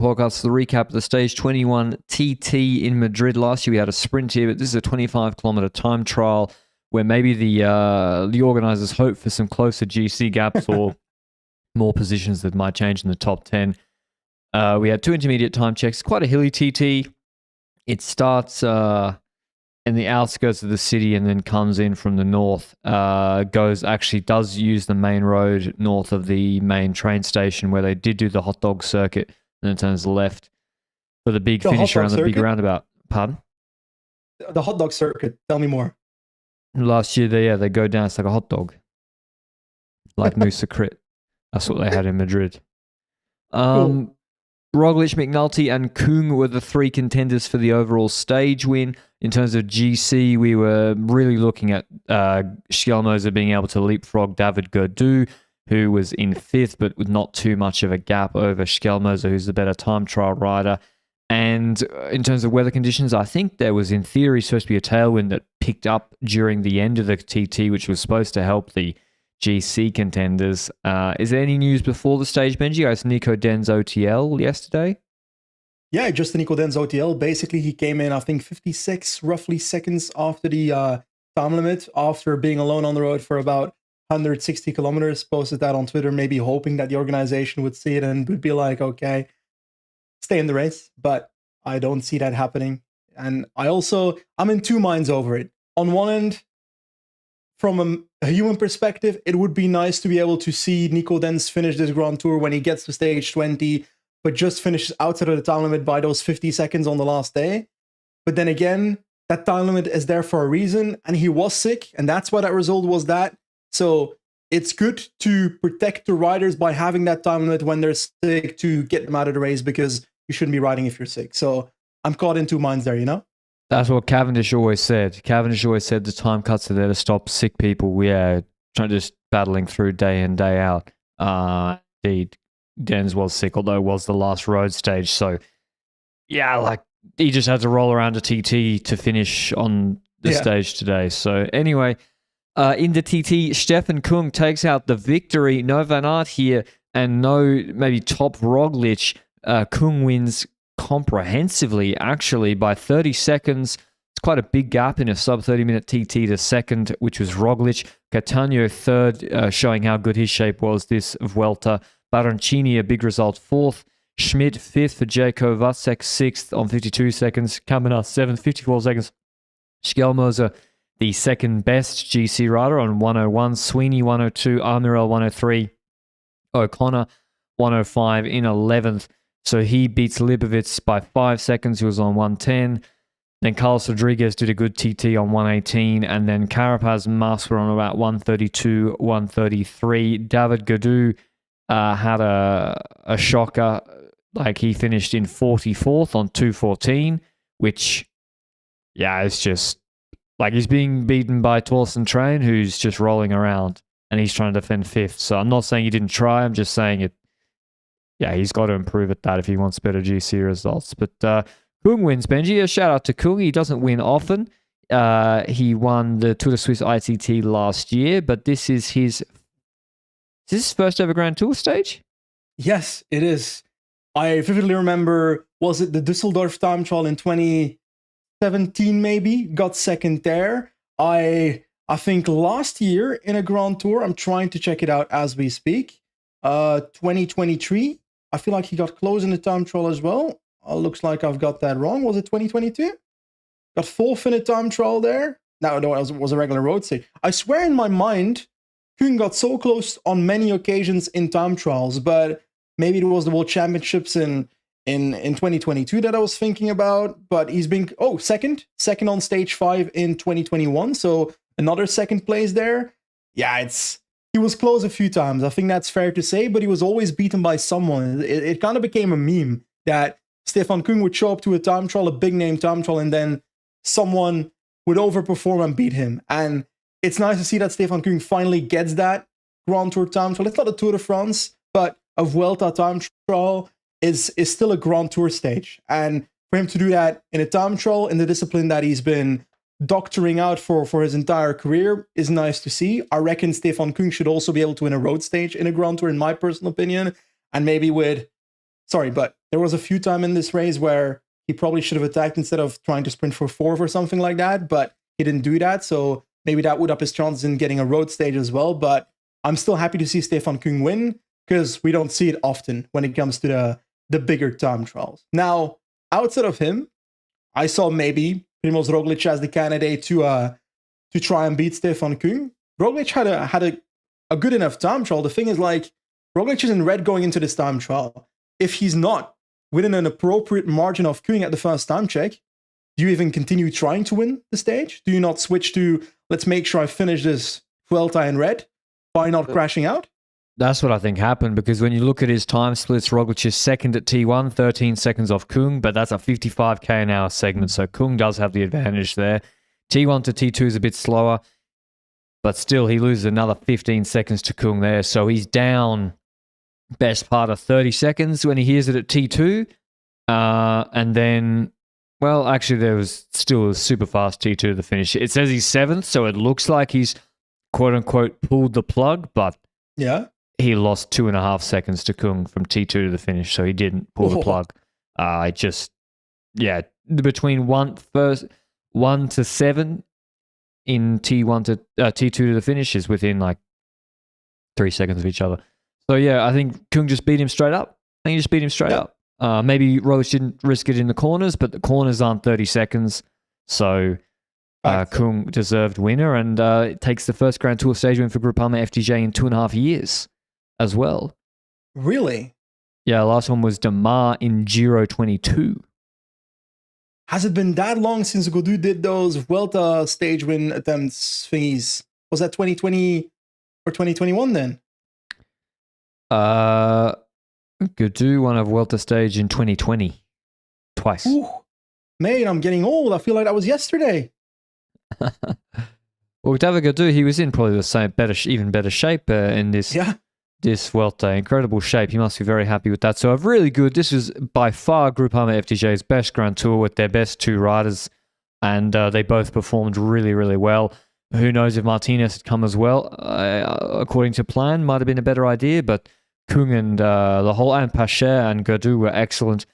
podcast, the recap of the Stage 21 TT in Madrid. Last year we had a sprint here, but this is a 25-kilometer time trial where maybe the organisers hope for some closer GC gaps or more positions that might change in the top 10. We had 2 intermediate time checks. Quite a hilly TT. It starts in the outskirts of the city and then comes in from the north. Does use the main road north of the main train station where they did do the hot dog circuit, and then turns left for the big finish around the big roundabout. Pardon? The hot dog circuit. Tell me more. Last year, they go down. It's like a hot dog, like Musa Crit. That's what they had in Madrid. Cool. Roglic, McNulty, and Kung were the 3 contenders for the overall stage win. In terms of GC, we were really looking at Schelmoser being able to leapfrog David Gaudu, who was in 5th, but with not too much of a gap over Schelmoser, who's the better time trial rider. And in terms of weather conditions, I think there was, in theory, supposed to be a tailwind that picked up during the end of the TT, which was supposed to help the GC contenders. Is there any news before the stage, Benji? I was Nico Den's OTL yesterday. Yeah, just Nico Den's OTL. Basically, he came in, I think, 56 roughly seconds after the time limit, after being alone on the road for about 160 kilometers. Posted that on Twitter, maybe hoping that the organization would see it and would be like, okay, stay in the race. But I don't see that happening. And I'm in 2 minds over it. On one end, from a human perspective, it would be nice to be able to see Nico Denz finish this Grand Tour when he gets to stage 20, but just finishes outside of the time limit by those 50 seconds on the last day. But then again, that time limit is there for a reason, and he was sick, and that's why that result was that. So it's good to protect the riders by having that time limit when they're sick to get them out of the race, because you shouldn't be riding if you're sick. So I'm caught in 2 minds there, you know? That's what Cavendish always said. Cavendish always said the time cuts are there to stop sick people. Yeah, just battling through day in, day out. Indeed, Denz was sick, although it was the last road stage. So, yeah, like he just had to roll around a TT to finish on the stage today. So, anyway, in the TT, Stefan Kung takes out the victory. No Van Aert here and no maybe top Roglic. Kung wins comprehensively, actually, by 30 seconds. It's quite a big gap in a sub 30-minute TT to second, which was Roglic. Catania third, showing how good his shape was this Vuelta. Baroncini, a big result, 4th. Schmidt, 5th for Jaco. Vasek, 6th on 52 seconds. Kamena, 7th, 54 seconds. Schelmoser, the second best GC rider on 101. Sweeney, 102. Armirel, 103. O'Connor, 105 in 11th. So he beats Lipovic by 5 seconds, who was on 110. Then Carlos Rodriguez did a good TT on 118. And then Carapaz and Mas were on about 132, 133. David Gaudu had a shocker. Like, he finished in 44th on 214, which, yeah, it's just like he's being beaten by Torsten Train, who's just rolling around, and he's trying to defend 5th. So I'm not saying he didn't try. I'm just saying it. Yeah, he's got to improve at that if he wants better GC results. But Kung wins, Benji. A shout out to Kung. He doesn't win often. He won the Tour de Suisse ITT last year, but this is his first ever Grand Tour stage? Yes, it is. I vividly remember, was it the Düsseldorf time trial in 2017 maybe? Got second there. I think last year in a Grand Tour, I'm trying to check it out as we speak, 2023. I feel like he got close in the time trial as well. Looks like I've got that wrong. Was it 2022? Got 4th in a time trial there. No, it was a regular road stage. I swear in my mind, Kuhn got so close on many occasions in time trials, but maybe it was the World Championships in 2022 that I was thinking about. But he's been, second on stage 5 in 2021. So another second place there. Yeah, he was close a few times. I think that's fair to say, but he was always beaten by someone. It kind of became a meme that Stefan Kung would show up to a time trial, a big name time trial, and then someone would overperform and beat him. And it's nice to see that Stefan Kung finally gets that Grand Tour time trial. It's not a Tour de France, but a Vuelta time trial is still a Grand Tour stage. And for him to do that in a time trial in the discipline that he's been doctoring out for his entire career is nice to see. I reckon Stefan Kung should also be able to win a road stage in a Grand Tour, in my personal opinion. And maybe with sorry, but there was a few times in this race where he probably should have attacked instead of trying to sprint for fourth or something like that, but he didn't do that. So maybe that would up his chances in getting a road stage as well. But I'm still happy to see Stefan Kung win because we don't see it often when it comes to the bigger time trials. Now, outside of him, I saw maybe Primoz Roglic as the candidate to try and beat Stefan Kung. Roglic had a good enough time trial. The thing is, like, Roglic is in red going into this time trial. If he's not within an appropriate margin of Kung at the first time check, do you even continue trying to win the stage? Do you not switch to, let's make sure I finish this Vuelta in red by not crashing out? That's what I think happened, because when you look at his time splits, Roglic is second at T1, 13 seconds off Kung, but that's a 55k an hour segment, so Kung does have the advantage there. T1 to T2 is a bit slower, but still he loses another 15 seconds to Kung there, so he's down best part of 30 seconds when he hears it at T2, and then, well, actually there was still a super fast T2 to the finish. It says he's 7th, so it looks like he's quote-unquote pulled the plug, but yeah, he lost 2.5 seconds to Kung from T2 to the finish, so he didn't pull the plug. Between 1 to 7 in T1 to T2 to the finish is within like 3 seconds of each other. So yeah, I think Kung just beat him straight up. Maybe Roglic didn't risk it in the corners, but the corners aren't 30 seconds, so Kung deserved winner, and it takes the first Grand Tour stage win for Groupama FDJ in 2.5 years as well. Really? Yeah, last one was Demar in Giro 22. Has it been that long since Gaudu did those Vuelta stage win attempts thingies? Was that 2020 or 2021 then? Gaudu won a Vuelta stage in 2020. Twice. Ooh, mate, I'm getting old. I feel like that was yesterday. Well, David Gaudu, he was in probably the same, even better shape in this Vuelta. Incredible shape. He must be very happy with that. So, really good. This is by far Groupama FDJ's best Grand Tour with their best two riders, and they both performed really, really well. Who knows if Martinez had come as well? According to plan, might have been a better idea, but Kung and the whole, and Pacher and Gaudu were excellent.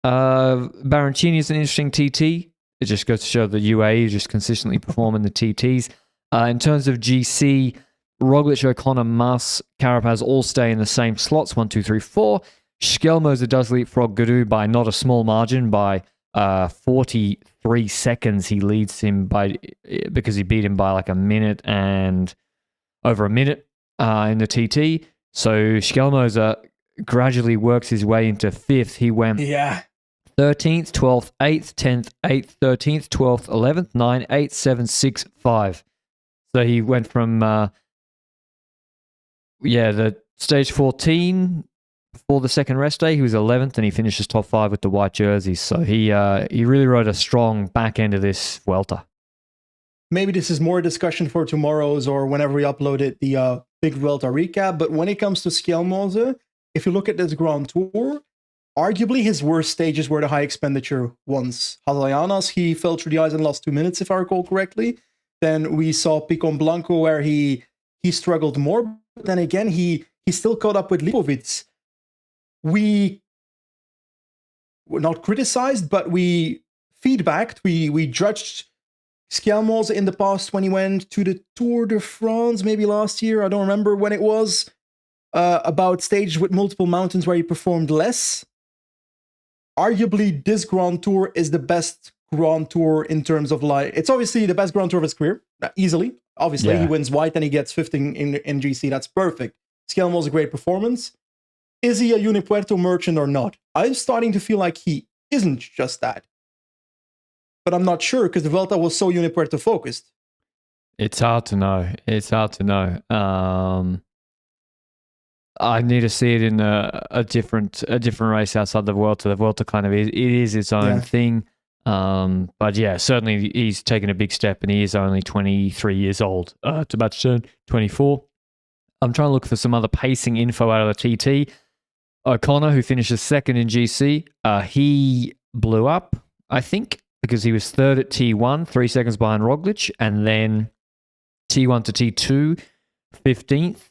Baroncini is an interesting TT. It just goes to show that UAE just consistently performing the TTs. In terms of GC, Roglic, O'Connor, Mas, Carapaz all stay in the same slots, 1, 2, 3, 4. Schelmoser does leapfrog Gaudu by not a small margin, by 43 seconds. He leads him because he beat him by like over a minute in the TT. So Schelmoser gradually works his way into 5th. He went 13th, 12th, 8th, 10th, 8th, 13th, 12th, 11th, 9, 8, 7, 6, 5. So he went from the stage 14 before the second rest day. He was 11th, and he finishes top 5 with the white jerseys. So he really rode a strong back end of this Vuelta. Maybe this is more a discussion for tomorrow's or whenever we upload it, the big Vuelta recap. But when it comes to Schelmoser, if you look at this Grand Tour, arguably his worst stages were the high expenditure ones. Havaianas, he fell through the ice and lost 2 minutes, if I recall correctly. Then we saw Picon Blanco, where he struggled more. But then again, he still caught up with Lipovic. We were not criticized, but we feedbacked. We judged Schelmoser in the past when he went to the Tour de France, maybe last year. I don't remember when it was. About stages with multiple mountains where he performed less. Arguably, this Grand Tour is the best Grand Tour in terms of it's obviously the best Grand Tour of his career, easily. Obviously, he wins white and he gets 5th in GC. That's perfect. Schelmoser's a great performance. Is he a Unipuerto merchant or not? I'm starting to feel like he isn't just that. But I'm not sure because the Vuelta was so Unipuerto focused. It's hard to know. I need to see it in a different race outside the Vuelta. The Vuelta kind of is its own thing. But yeah, certainly he's taken a big step, and he is only 23 years old. To about to turn 24. I'm trying to look for some other pacing info out of the TT. O'Connor, who finishes 2nd in GC, he blew up, I think, because he was 3rd at T1, 3 seconds behind Roglic, and then T1 to T2, 15th.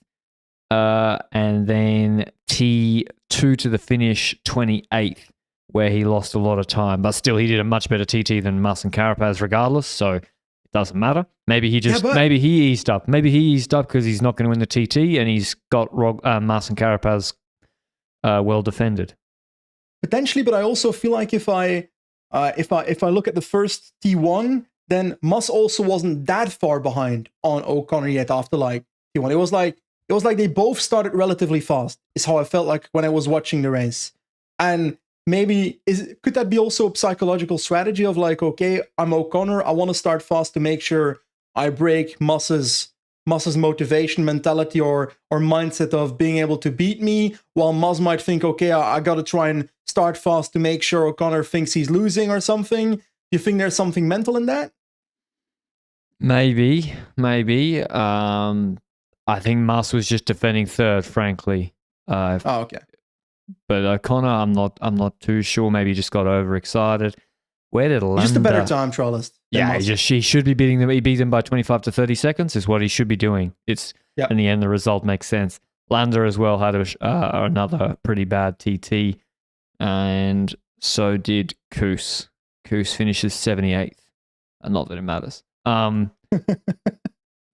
And then T2 2 to the finish, 28th, where he lost a lot of time. But still, he did a much better TT than Marcin Carapaz regardless, so it doesn't matter. Maybe he maybe he eased up. Maybe he eased up because he's not going to win the TT and he's got Marcin Carapaz well defended. Potentially, but I also feel like if I look at the first T1, then Mas also wasn't that far behind on O'Connor yet after like T1. It was like they both started relatively fast, is how I felt like when I was watching the race. And maybe could that be also a psychological strategy of like, okay, I'm O'Connor, I want to start fast to make sure I break Mas's motivation, mentality, or mindset of being able to beat me, while Mas might think, okay, I got to try and start fast to make sure O'Connor thinks he's losing or something. You think there's something mental in that? Maybe. I think Mas was just defending third, frankly. Okay. But O'Connor, I'm not too sure. Maybe he just got overexcited. Where did Landa? He's just a better time trialist. Yeah, he should be beating them. He beat them by 25 to 30 seconds. Is what he should be doing. In the end, the result makes sense. Landa as well had another pretty bad TT, and so did Koos. Koos finishes 78th. Not that it matters.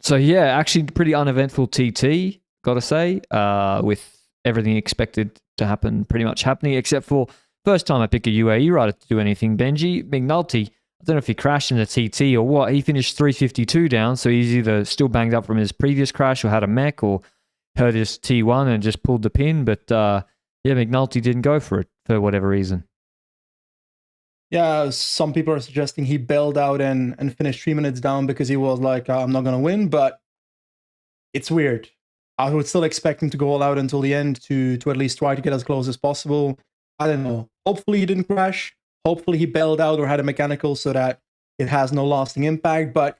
So yeah, actually pretty uneventful TT, gotta say, with everything expected to happen pretty much happening, except for first time I pick a UAE rider to do anything, Benji. McNulty, I don't know if he crashed in a TT or what, he finished 352 down, so he's either still banged up from his previous crash or had a mech or hurt his T1 and just pulled the pin, but McNulty didn't go for it for whatever reason. Yeah, some people are suggesting he bailed out and finished 3 minutes down because he was like, I'm not going to win, but it's weird. I would still expect him to go all out until the end to at least try to get as close as possible. I don't know. Hopefully he didn't crash. Hopefully he bailed out or had a mechanical so that it has no lasting impact, but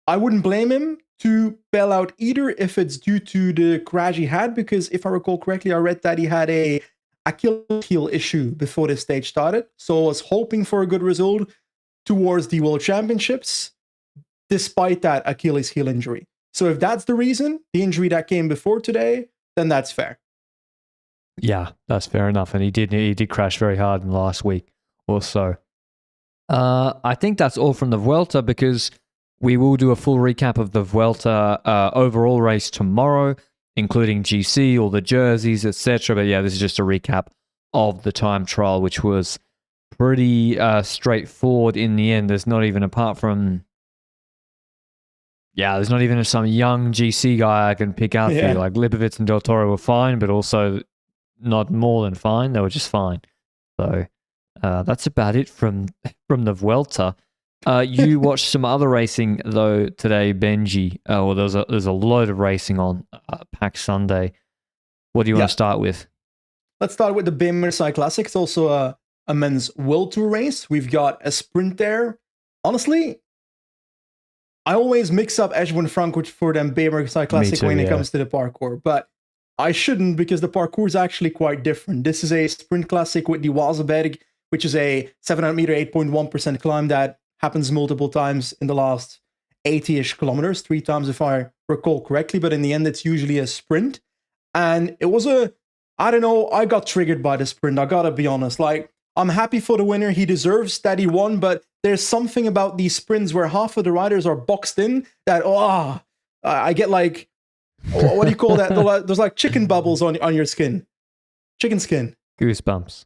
I wouldn't blame him to bail out either if it's due to the crash he had, because if I recall correctly, I read that he had a Achilles heel issue before the stage started. So I was hoping for a good result towards the World Championships, despite that Achilles heel injury. So if that's the reason, the injury that came before today, then that's fair. Yeah, that's fair enough. And he did crash very hard in the last week or so. I think that's all from the Vuelta, because we will do a full recap of the Vuelta overall race tomorrow, including GC, all the jerseys, etc. But yeah, this is just a recap of the time trial, which was pretty straightforward in the end. There's not even, apart from, there's not even some young GC guy I can pick out for you. Like Lipovitz and Del Toro were fine, but also not more than fine. They were just fine. So that's about it from the Vuelta. You watched some other racing though today, Benji. Well, there's a load of racing on Pack Sunday. What do you want to start with? Let's start with the BMSI Classic. It's also a men's World Tour race. We've got a sprint there. Honestly, I always mix up Edgewood and Frankfurt for them BMSI Classic when it comes to the parkour, but I shouldn't, because the parkour is actually quite different. This is a sprint classic with the Wazenberg, which is a 700 meter, 8.1% climb that happens multiple times in the last 80-ish kilometers, 3 times if I recall correctly, but in the end it's usually a sprint. And it was I don't know, I got triggered by the sprint, I gotta be honest. Like, I'm happy for the winner, he deserves that he won, but there's something about these sprints where half of the riders are boxed in that, I get like, what do you call that? There's like chicken bubbles on your skin. Chicken skin. Goosebumps.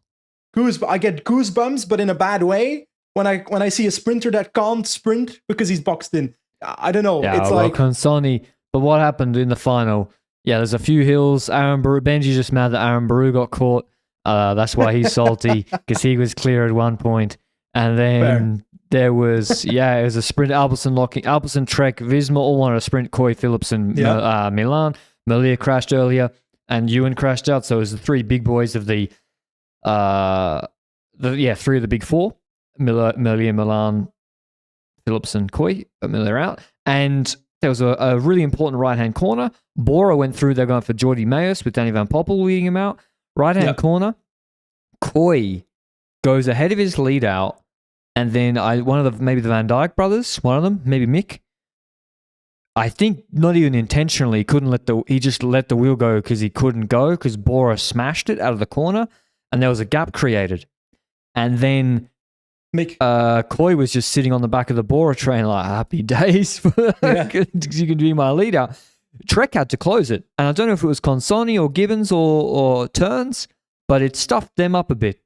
I get goosebumps, but in a bad way. When I see a sprinter that can't sprint because he's boxed in, I don't know. Yeah, it's well, like Consoni. But what happened in the final? Yeah, there's a few hills. Benji's just mad that Aaron Broe got caught. That's why he's salty, because he was clear at one point. And then there was, it was a sprint. Albertson, Trek, Visma all wanted a sprint. Coy, Philipsen, Milan. Malia crashed earlier, and Ewan crashed out. So it was the 3 big boys of the 3 of the big 4. Malia, Milan, Philipsen, Coy, but Miller out. And there was a really important right-hand corner. Bora went through. They're going for Jordi Mayos with Danny Van Poppel leading him out. Right-hand corner. Coy goes ahead of his lead out. And then maybe the Van Dyke brothers, one of them, maybe Mick, I think not even intentionally, he just let the wheel go because he couldn't go because Bora smashed it out of the corner and there was a gap created. And then Coy was just sitting on the back of the Bora train like, happy days. You can be my leader. Trek had to close it. And I don't know if it was Consoni or Gibbons or Turns, but it stuffed them up a bit.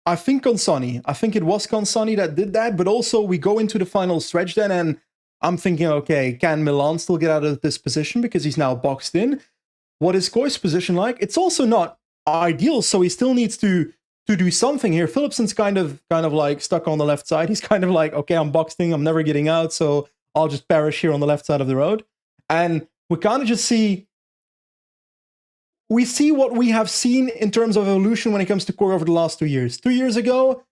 I think Consoni. I think it was Consoni that did that, but also we go into the final stretch then, and I'm thinking, okay, can Milan still get out of this position because he's now boxed in? What is Coy's position like? It's also not ideal, so he still needs to do something here. Philipsen's kind of like stuck on the left side. He's kind of like, okay, I'm boxed in, I'm never getting out, so I'll just perish here on the left side of the road. And we kind of just see what we have seen in terms of evolution when it comes to Coy over the last 2 years. 2 years ago,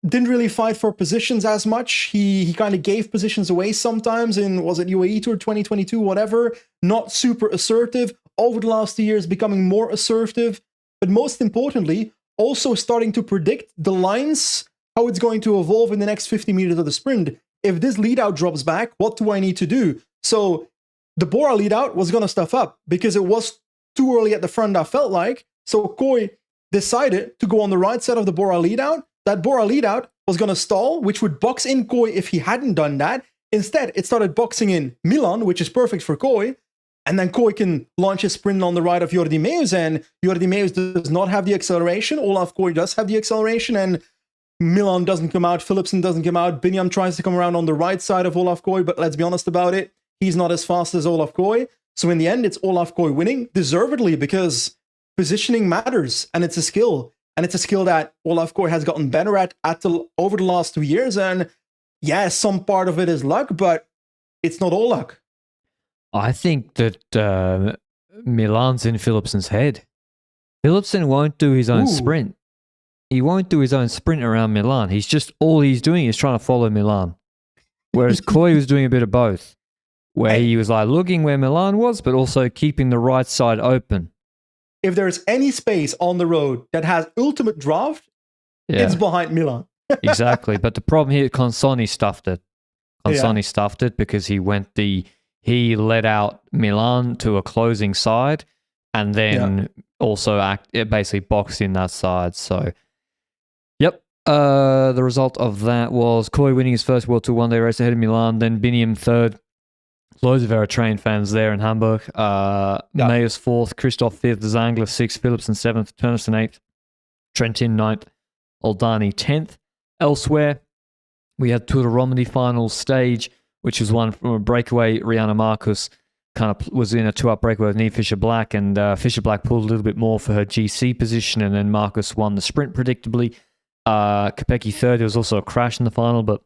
didn't really fight for positions as much. He kind of gave positions away sometimes in, was it UAE Tour 2022, whatever. Not super assertive. Over the last 2 years, becoming more assertive. But most importantly, also starting to predict the lines, how it's going to evolve in the next 50 meters of the sprint. If this lead out drops back, what do I need to do? So the Bora lead out was going to stuff up because it was too early at the front, I felt like. So Coy decided to go on the right side of the Bora lead out. That Bora lead out was going to stall, which would box in Coy if he hadn't done that. Instead, it started boxing in Milan, which is perfect for Coy. And then Coy can launch his sprint on the right of Jordi Meus, and Jordi Meus does not have the acceleration. Olaf Coy does have the acceleration, and Milan doesn't come out. Philipsen doesn't come out. Biniam tries to come around on the right side of Olaf Coy, but let's be honest about it. He's not as fast as Olaf Coy. So in the end, it's Olaf Coy winning, deservedly, because positioning matters, and it's a skill. And it's a skill that Olaf Coy has gotten better at over the last 2 years. And yeah, some part of it is luck, but it's not all luck. I think that Milan's in Philipsen's head. Philipsen won't do his own sprint. He won't do his own sprint around Milan. All he's doing is trying to follow Milan. Whereas Coy was doing a bit of both, where he was like looking where Milan was, but also keeping the right side open. If there's any space on the road that has ultimate draft, it's behind Milan. Exactly. But the problem here, Consoni stuffed it. Consoni stuffed it because he let out Milan to a closing side and then it basically boxed in that side. So, yep. The result of that was Coy winning his first World Tour one-day race ahead of Milan, then Biniam third. Loads of Eritrean fans there in Hamburg. Meus fourth, Christoph fifth, Zangler sixth, Philipsen seventh, Turnison eighth, Trentin ninth, Oldani 10th. Elsewhere, we had Tour de Romandie final stage, which was one from a breakaway. Rihanna Marcus kind of was in a 2-up breakaway with Neve Fisher-Black, and Fisher-Black pulled a little bit more for her GC position, and then Marcus won the sprint predictably. Kopecky third. There was also a crash in the final, but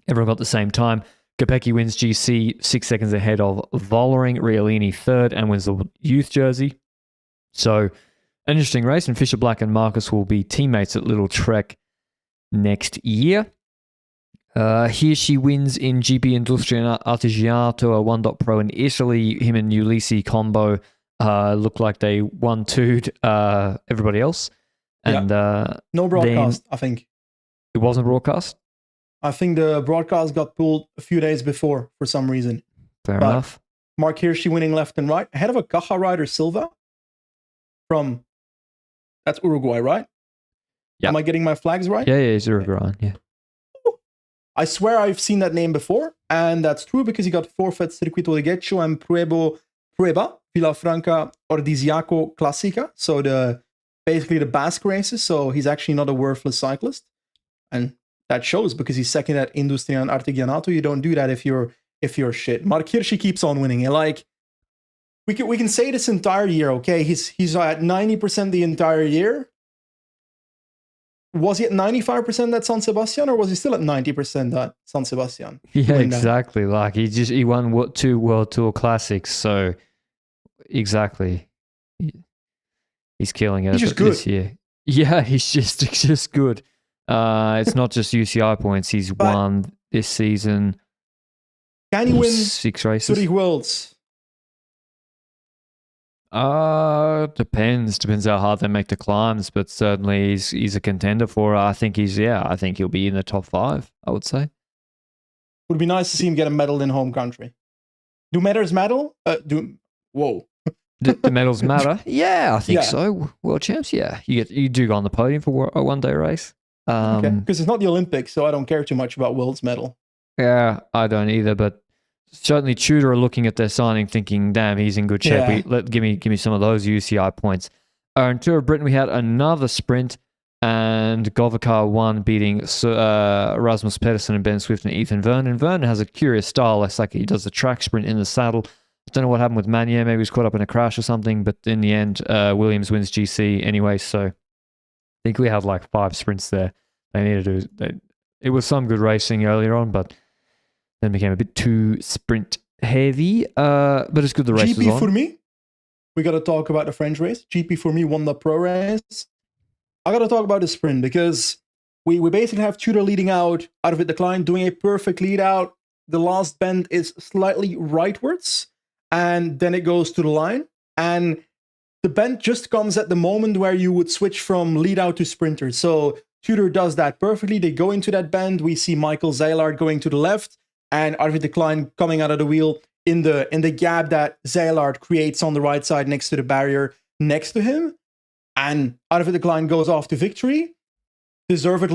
everyone got the same time. Kopecky wins GC 6 seconds ahead of Vollering. Riolini third and wins the youth jersey. So, an interesting race, and Fisher-Black and Marcus will be teammates at Little Trek next year. Hirschi wins in GP Industria Artigianato, a 1.pro in Italy. Him and Ulysses combo look like they 1-2'd everybody else. And no broadcast, I think. It wasn't broadcast? I think the broadcast got pulled a few days before for some reason. Fair enough. Mark Hirschi winning left and right, ahead of a Caja rider Silva that's Uruguay, right? Yeah. Am I getting my flags right? Yeah, it's Uruguay, yeah. I swear I've seen that name before, and that's true because he got forfeit Circuito de Getxo and Prueba, Villafranca Ordiziaco Classica, so basically the Basque races, so he's actually not a worthless cyclist. And that shows because he's second at Industria and Artigianato. You don't do that if you're shit. Mark Hirschi keeps on winning. And like we can say this entire year, okay? He's at 90% the entire year. Was he at 95% at San Sebastian, or was he still at 90% at San Sebastian? Yeah, exactly. Like he won 2 World Tour Classics, so exactly. He's killing it. He's just good this year. Yeah, he's just good. It's not just UCI points. He's won this season. Can he win 6 races? 30 Worlds? Depends how hard they make the climbs, but certainly he's a contender for it. I think he'll be in the top 5, I would say. Would be nice to see him get a medal in home country. Do medals matter? Whoa. The medals matter? Yeah, I think Yeah. so. World champs, yeah. You do go on the podium for a one-day race. Okay. Because it's not the Olympics, so I don't care too much about world's medal. Yeah, I don't either, but certainly Tudor are looking at their signing thinking, damn, he's in good shape. Yeah. Give me some of those UCI points. In Tour of Britain, we had another sprint, and Govakar won, beating Rasmus Pedersen and Ben Swift and Ethan Vernon. Vernon has a curious style. It's like he does the track sprint in the saddle. I don't know what happened with Manier. Maybe he was caught up in a crash or something, but in the end, Williams wins GC anyway, so I think we had like 5 sprints there. It was some good racing earlier on, but then became a bit too sprint heavy. But it's good the race was on. GP for me. We got to talk about the French race. GP for me won the pro race. I got to talk about the sprint because we basically have Tudor leading out of it decline, doing a perfect lead out. The last bend is slightly rightwards, and then it goes to the line. And the bend just comes at the moment where you would switch from lead out to sprinter. So Tudor does that perfectly. They go into that bend. We see Michael Zeilard going to the left, and out of it decline coming out of the wheel in the gap that Zeilard creates on the right side next to the barrier next to him. And out of it decline goes off to victory. Deserved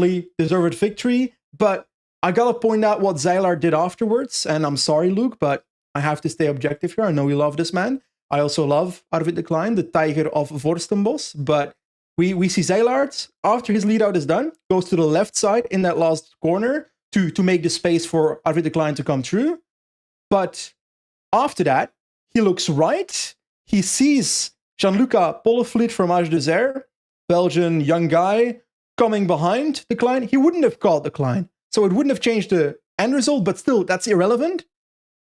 victory. But I gotta point out what Zeilard did afterwards. And I'm sorry, Luke, but I have to stay objective here. I know you love this man. I also love out of it decline, the Tiger of Vorstenbos. But we see Zeilard, after his lead out is done, goes to the left side in that last corner to make the space for out of it decline to come through. But after that, he looks right. He sees Gianluca Polleflit from Age de Zer, Belgian young guy, coming behind decline. He wouldn't have called decline, so it wouldn't have changed the end result, but still, that's irrelevant.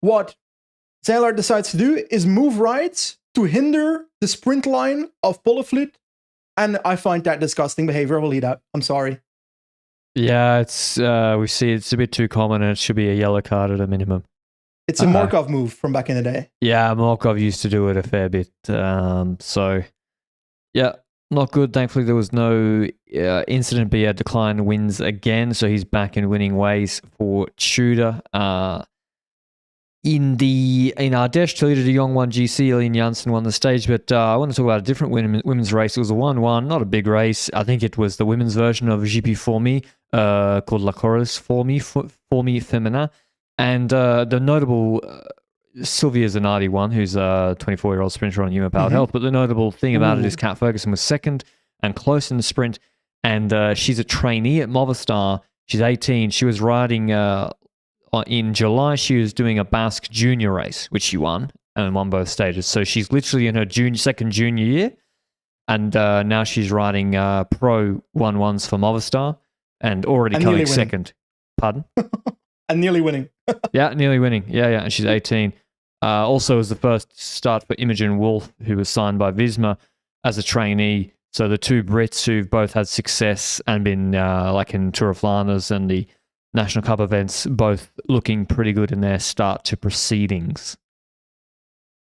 What Zeilard decides to do is move right to hinder the sprint line of Polleflit, and I find that disgusting behavior of a lead out. I'm sorry. Yeah, we see it's a bit too common, and it should be a yellow card at a minimum. It's a Morkov move from back in the day. Yeah, Morkov used to do it a fair bit. So, yeah, not good. Thankfully, there was no incident, but yeah, decline wins again. So he's back in winning ways for Tudor. In Ardèche, Toledo de Jong won GC, Elin Janssen won the stage, but I want to talk about a different women's race. It was a 1-1, not a big race. I think it was the women's version of GP Formi, called La Chorus Formi Femina. And the notable Sylvia Zanardi won, who's a 24-year-old sprinter on Human Powered Health. But the notable thing about it is Kat Ferguson was second and close in the sprint. And she's a trainee at Movistar. She's 18. She was riding in July. She was doing a Basque junior race, which she won and won both stages. So she's literally in her second junior year. And now she's riding pro 1-1s for Movistar and already coming second. Pardon? And nearly winning. Yeah, nearly winning. Yeah. And she's 18. Also was the first start for Imogen Wolf, who was signed by Visma as a trainee. So the two Brits who've both had success and been like in Tour of Flanders and the National Cup events, both looking pretty good in their start to proceedings.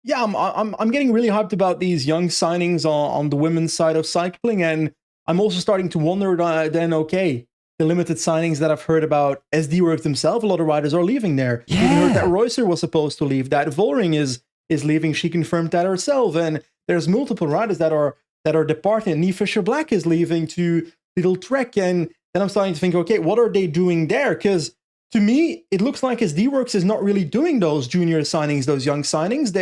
Yeah, I'm getting really hyped about these young signings on the women's side of cycling, and I'm also starting to wonder then, okay, the limited signings that I've heard about SD Works themselves, a lot of riders are leaving there. Yeah. Even heard that Reusser was supposed to leave, that Vollering is leaving. She confirmed that herself, and there's multiple riders that are departing. Nee Fisher-Black is leaving to Little Trek, and then I'm starting to think, okay, what are they doing there? Because to me, it looks like SD Works is not really doing those junior signings, those young signings.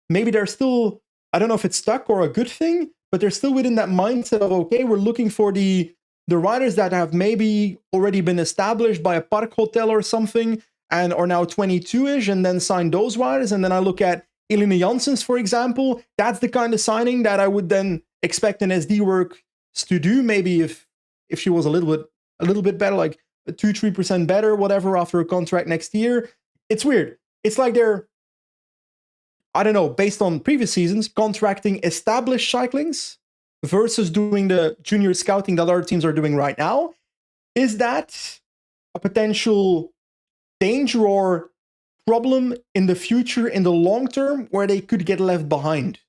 Maybe they're still, I don't know if it's stuck or a good thing, but they're still within that mindset of, okay, we're looking for the riders that have maybe already been established by a Park Hotel or something and are now 22-ish, and then sign those riders. And then I look at Eline Janssens, for example. That's the kind of signing that I would then expect an SD Works to do. Maybe if she was a little bit better, like 2-3% better, whatever, after a contract next year. It's weird. It's like they're, I don't know, based on previous seasons, contracting established cyclings versus doing the junior scouting that other teams are doing right now. Is that a potential danger or problem in the future, in the long term, where they could get left behind?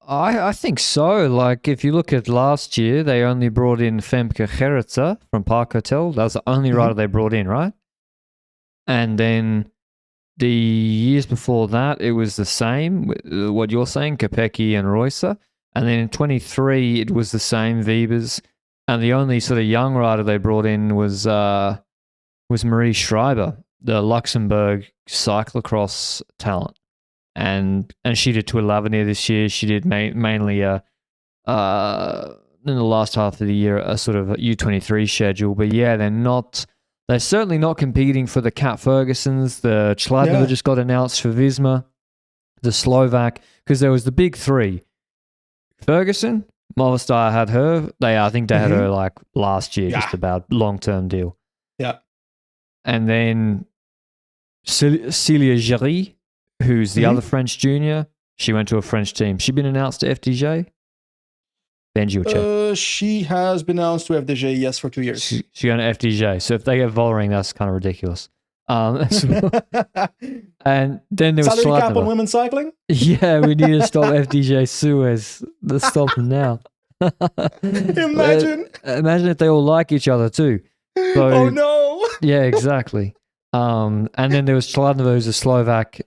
I think so. Like, if you look at last year, they only brought in Femke Gerritsen from Park Hotel. That was the only rider they brought in, right? And then the years before that, it was the same, what you're saying, Kopecky and Reusser. And then in 23, it was the same, Wiebes. And the only sort of young rider they brought in was Marie Schreiber, the Luxembourg cyclocross talent. And she did Tour L'Avenir this year. She did mainly in the last half of the year a sort of U23 schedule. But yeah, they're certainly not competing for the Cat Fergusons. The Chladnova just got announced for Visma, the Slovak, because there was the big three. Ferguson, Movistar had her. I think they had her like last year, just about long-term deal. Yeah. And then Celia Géry, who's the other French junior, she went to a French team. She been announced to FDJ? Benji will check. She has been announced to FDJ, yes, for 2 years. She's going to FDJ. So if they get Vollering, that's kind of ridiculous. And then there was salary cap on Chladnova. women's cycling? Yeah, we need to stop FDJ Suez. Let's stop them now. Imagine if they all like each other too. So, oh no! Yeah, exactly. And then there was Chladnova, who's a Slovak,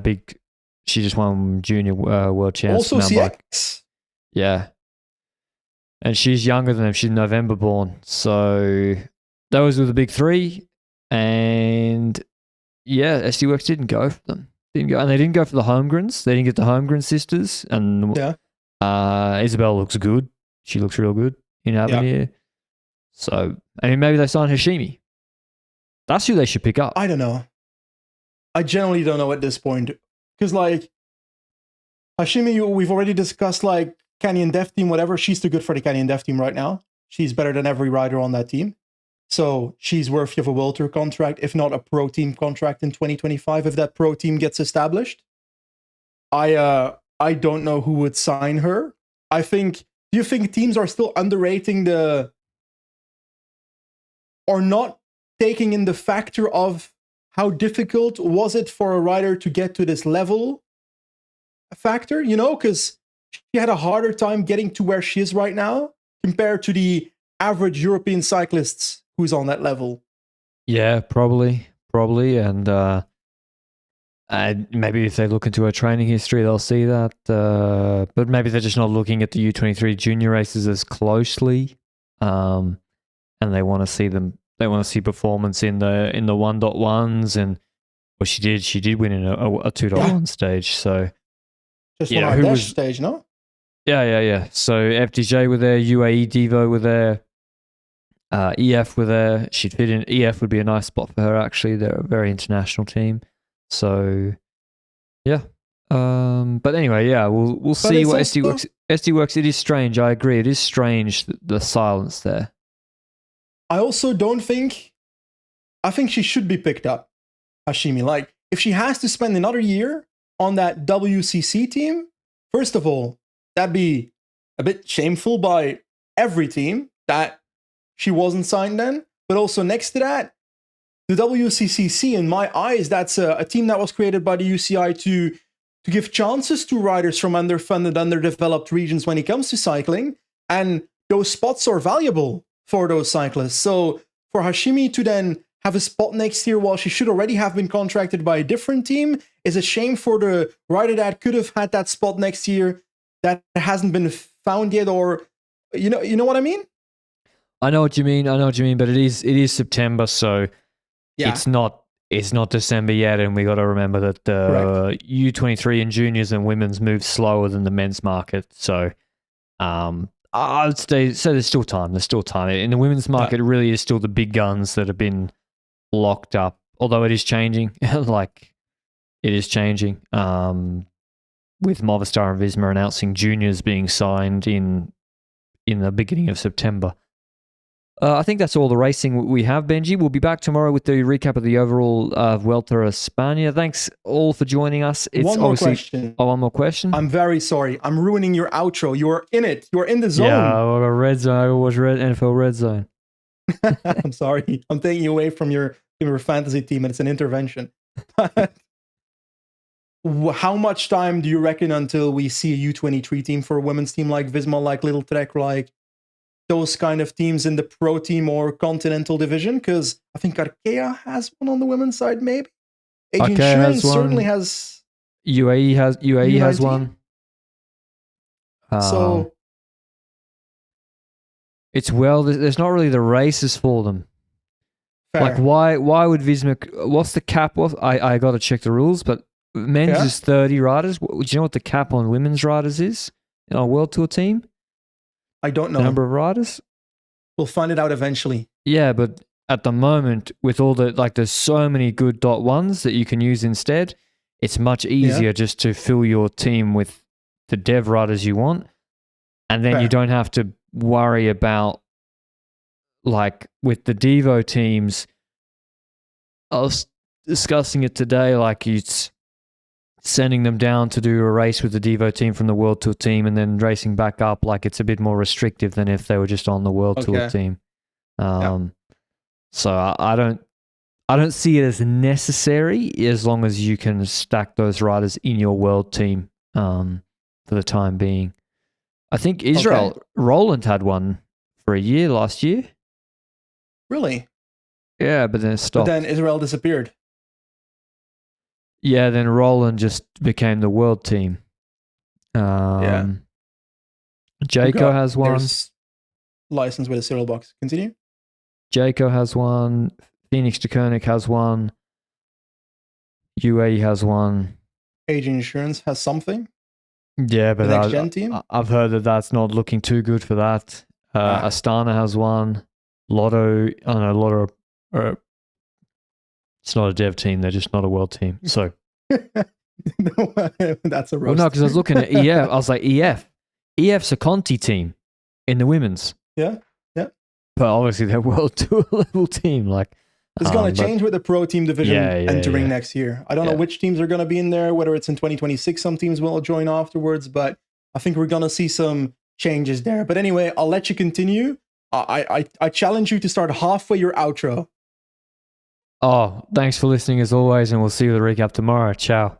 big. She just won junior world champs. Also CX. Yeah, and she's younger than them. She's November born. So those were the big three, and yeah, SD Works didn't go for them. And they didn't go for the Holmgrens. They didn't get the Holmgren sisters. And Isabel looks good. She looks real good in Avenir. Yeah. So, I mean, maybe they sign Hashimi. That's who they should pick up. I don't know. I generally don't know at this point. Because, like, Hashimi, we've already discussed, like, Canyon Dev team, whatever. She's too good for the Canyon Dev team right now. She's better than every rider on that team. So she's worthy of a World Tour contract, if not a pro team contract in 2025, if that pro team gets established. I don't know who would sign her. Do you think teams are still underrating or not taking in the factor of how difficult was it for a rider to get to this level factor, because she had a harder time getting to where she is right now compared to the average European cyclists who's on that level? Yeah, probably. And maybe if they look into her training history, they'll see that. But maybe they're just not looking at the U23 junior races as closely. And they want to see them. They want to see performance in the 1.1s, and well, she did win in a 2.1 stage. So just who was stage, no? Yeah. So FDJ were there, UAE Devo were there, EF were there. She'd fit in. EF would be a nice spot for her. Actually, they're a very international team. So yeah. But anyway, yeah, we'll see what SD Works. SD Works. It is strange. I agree. It is strange the silence there. I also don't think. I think she should be picked up, Hashimi. Like, if she has to spend another year on that WCC team, first of all, that'd be a bit shameful by every team that she wasn't signed then. But also next to that, the WCCC, in my eyes, that's a team that was created by the UCI to give chances to riders from underfunded, underdeveloped regions when it comes to cycling. And those spots are valuable for those cyclists. So for Hashimi to then have a spot next year while she should already have been contracted by a different team is a shame for the rider that could have had that spot next year that hasn't been found yet, or you know what I mean? I know what you mean, but it is September, so it's not December yet, and we got to remember that the U23 and juniors and women's move slower than the men's market. So I would say there's still time. In the women's market, it really is still the big guns that have been locked up, although it is changing. Like, it is changing. With Movistar and Visma announcing juniors being signed in the beginning of September. I think that's all the racing we have, Benji. We'll be back tomorrow with the recap of the overall Vuelta España. Thanks all for joining us. One more question. Oh, one more question? I'm very sorry. I'm ruining your outro. You're in it. You're in the zone. Yeah, a red zone. I watch NFL Red Zone. I'm sorry. I'm taking you away from your fantasy team, and it's an intervention. How much time do you reckon until we see a U23 team for a women's team like Visma, like Little Trek, like those kind of teams in the pro team or continental division? Because I think Arkea has one on the women's side, maybe. Age Arkea Insurance has one. certainly has. UAE has U19. one. So it's there's not really the races for them. fair. Like why would Visma? What's the cap? I got to check the rules, but men's Yeah. is 30 riders. Do you know what the cap on women's riders is in our World Tour team? I don't know. The number of riders? We'll find it out eventually. Yeah, but at the moment, with all the there's so many good .1s that you can use instead. It's much easier just to fill your team with the dev riders you want, and then Fair. you don't have to worry about like with the Devo teams. I was discussing it today, like it's sending them down to do a race with the Devo team from the World Tour team and then racing back up. Like it's a bit more restrictive than if they were just on the World Tour team. So I don't see it as necessary as long as you can stack those riders in your world team for the time being. I think Israel, Roland had one for a year last year. Really? Yeah, but then it stopped. But then Israel disappeared. Yeah, then Roland just became the world team. Jaco has one. There's license with a serial box. Continue. Jaco has one. Phoenix de Koenig has one. UAE has one. Age Insurance has something. Yeah, but The next gen team. I've heard that that's not looking too good for that. Astana has one. Lotto. I don't know. Lotto. It's not a dev team. They're just not a world team. So. That's a roast. Well, no, because I was looking at EF. I was like, EF. EF's a Conti team in the women's. Yeah. But obviously they're world tour level team. Like it's going to change with the pro team division entering next year. I don't know which teams are going to be in there, whether it's in 2026, some teams will join afterwards, but I think we're going to see some changes there. But anyway, I'll let you continue. I challenge you to start halfway your outro. Oh, thanks for listening as always, and we'll see you with the recap tomorrow. Ciao.